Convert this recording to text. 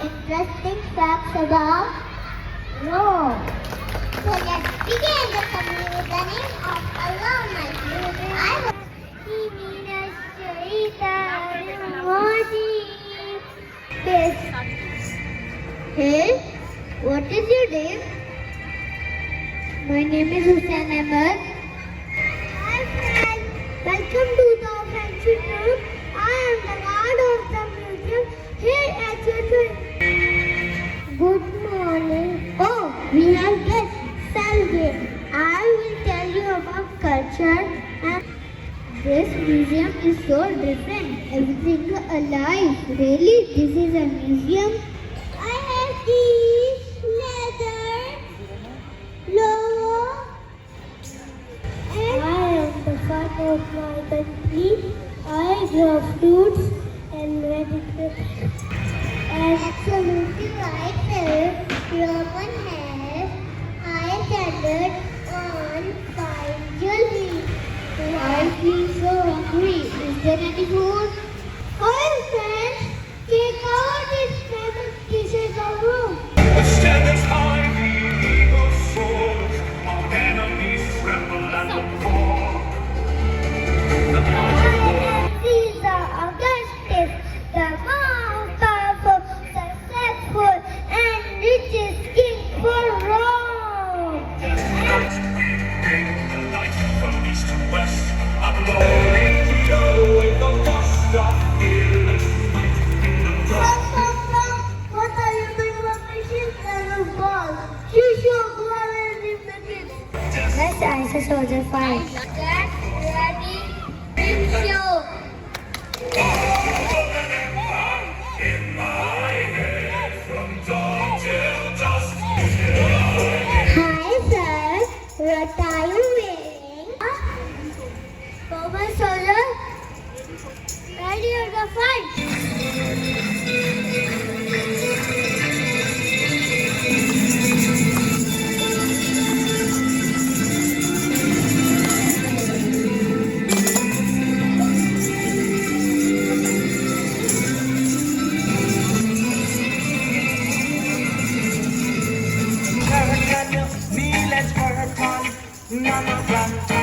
interesting facts about Rome. So let's begin the name of Allah Almighty. I was Hey, what is your name? My name is Hussain Ahmed. Hi friends, welcome to the friendship room. I am the guard of the museum here at your train. Good morning. Oh, we have guests. Salve. I will tell you about culture and this museum is so different. Everything alive. Really, this is a museum. I have these leather, logo, and I am the father of my country. I grow fruits and vegetables. Absolutely right, sir. Roman has high standards on fine jewelry. I feel so hungry. Is there any food? Hi, friends. Check out this famous dishes of Rome. Standards high, the eagle soars. Our enemies tremble and look for. I am Caesar Augustus, the most powerful, successful, and richest king for Rome. The light from east to west. I'm rolling to go with the dust of hill. What are you doing about machines and of balls? You should go ahead and make it. Let's answer soldier 5. Get ready, big show. In my head from dawn till dusk. Hi sir, what are you wearing? Roman soldier, ready for the fight. Meal and purple, none of them.